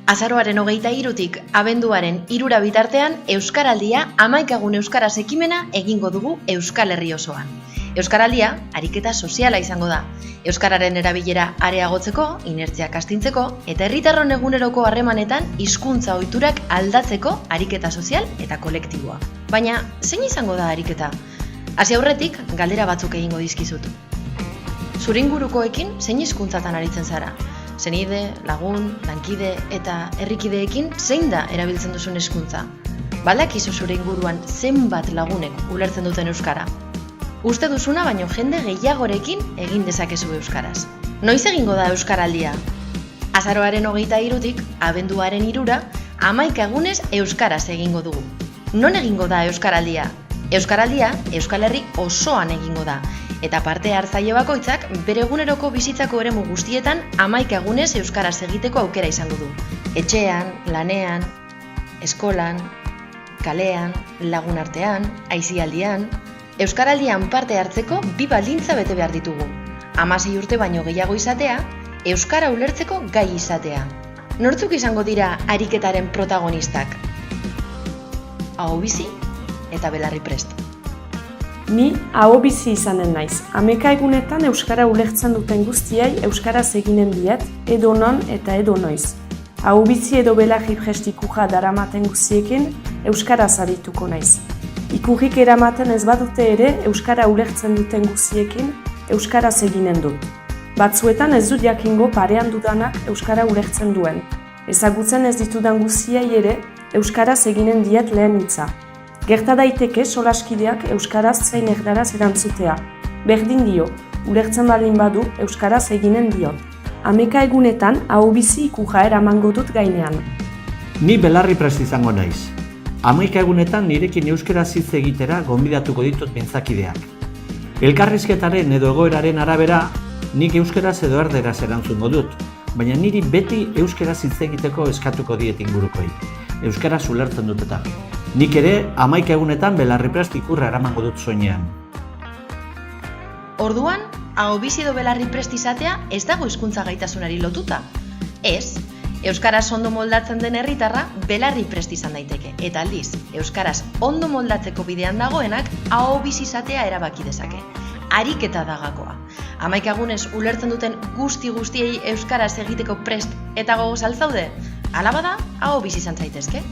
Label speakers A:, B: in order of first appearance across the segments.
A: Azaroaren 23tik abenduaren 3 bitartean Euskaraldia 11 egun euskaraz ekimena egingo dugu Euskal Herri osoan. Euskaraldia ariketa soziala izango da. Euskararen erabilera areagotzeko, inertziak astintzeko eta herritarron eguneroko harremanetan hizkuntza ohiturak aldatzeko ariketa sozial eta kolektiboa. Baina zein izango da ariketa? Hasi aurretik galdera batzuk egingo dizkizut. Zure ingurukoekin zein hizkuntzatan aritzen zara? Senide, lagun, lankide eta herrikideekin zein da erabiltzen duzun hizkuntza? Badakizu zure inguruan zenbat lagunek ulertzen duten euskara? Uste duzuna baino jende gehiagorekin egin dezakezu euskaraz. Noiz egingo da Euskaraldia? Azaroaren 23tik abenduaren 3ra 11 egunez euskaraz egingo dugu. Non egingo da Euskaraldia? Euskaraldia Euskal Herri osoan egingo da. Eta parte hartzaile bakoitzak bere eguneroko bizitzako eremu guztietan 11 egunez euskaraz egiteko aukera izango du. Etxean, lanean, eskolan, kalean, lagun artean, aisialdian. Euskaraldian parte hartzeko 2 baldintza bete behar ditugu. 16 urte baino gehiago izatea, euskara ulertzeko gai izatea. Nortzuk izango dira ariketaren protagonistak? Aho bizi eta belarri prest.
B: Ni aho bizi izanen naiz. 11 egunetan euskara ulertzen duten guztiei euskaraz eginen diet, edonon eta edonoiz. Aho bizi edo belarri prest ikurra daramaten guztiekin euskaraz arituko naiz. Ikurrik eramaten ez badute ere euskara ulertzen duten guztiekin euskaraz eginen dut. Batzuetan ez dut jakingo parean dudanak euskara ulertzen duen. Ezagutzen ez ditudan guztiei ere euskaraz eginen diet lehen hitza. Gerta daiteke solaskideak euskaraz zein erdaraz erantzutea. Berdin dio, ulertzen baldin badu euskaraz eginen diot. 11 egunetan aho bizi ikurra eramango dut gainean.
C: Ni belarri prest izango naiz. 11 egunetan nirekin euskaraz hitz egitera gonbidatuko ditut mintzakideak. Elkarrizketaren edo egoeraren arabera, nik euskaraz edo erderaz erantzungo dut, baina niri beti euskaraz hitz egiteko eskatuko diet ingurukoi. Euskaraz ulertzen dut eta. Nik ere 11 egunetan belarri prest ikurra eramango dut soinean.
A: Orduan, aho bizi edo belarri prest izatea ez dago hizkuntza gaitasunari lotuta. Ez, euskaraz ondo moldatzen den herritarra belarri prest izan daiteke, eta aldiz, euskaraz ondo moldatzeko bidean dagoenak aho bizi izatea erabaki dezake. Ariketa da gakoa. 11 egunez ulertzen duten guztiei euskaraz egiteko prest eta gogoz altzaude? Hala bada, aho bizi izan zaitezke.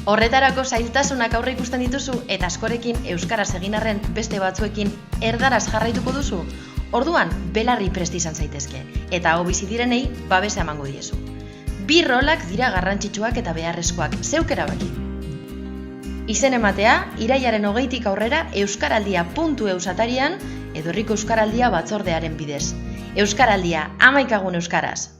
A: Horretarako zailtasunak aurre ikusten dituzu eta askorekin euskaraz egin arren beste batzuekin erdaraz jarraituko duzu? Orduan, belarri prest izan zaitezke eta aho bizi direnei babesa emango diezu. 2 rolak dira garrantzitsuak eta beharrezkoak, zeuk erabaki. Izen ematea, irailaren 20tik aurrera euskaraldia.eus atarian edo herriko euskaraldia batzordearen bidez. Euskaraldia 11 egun euskaraz.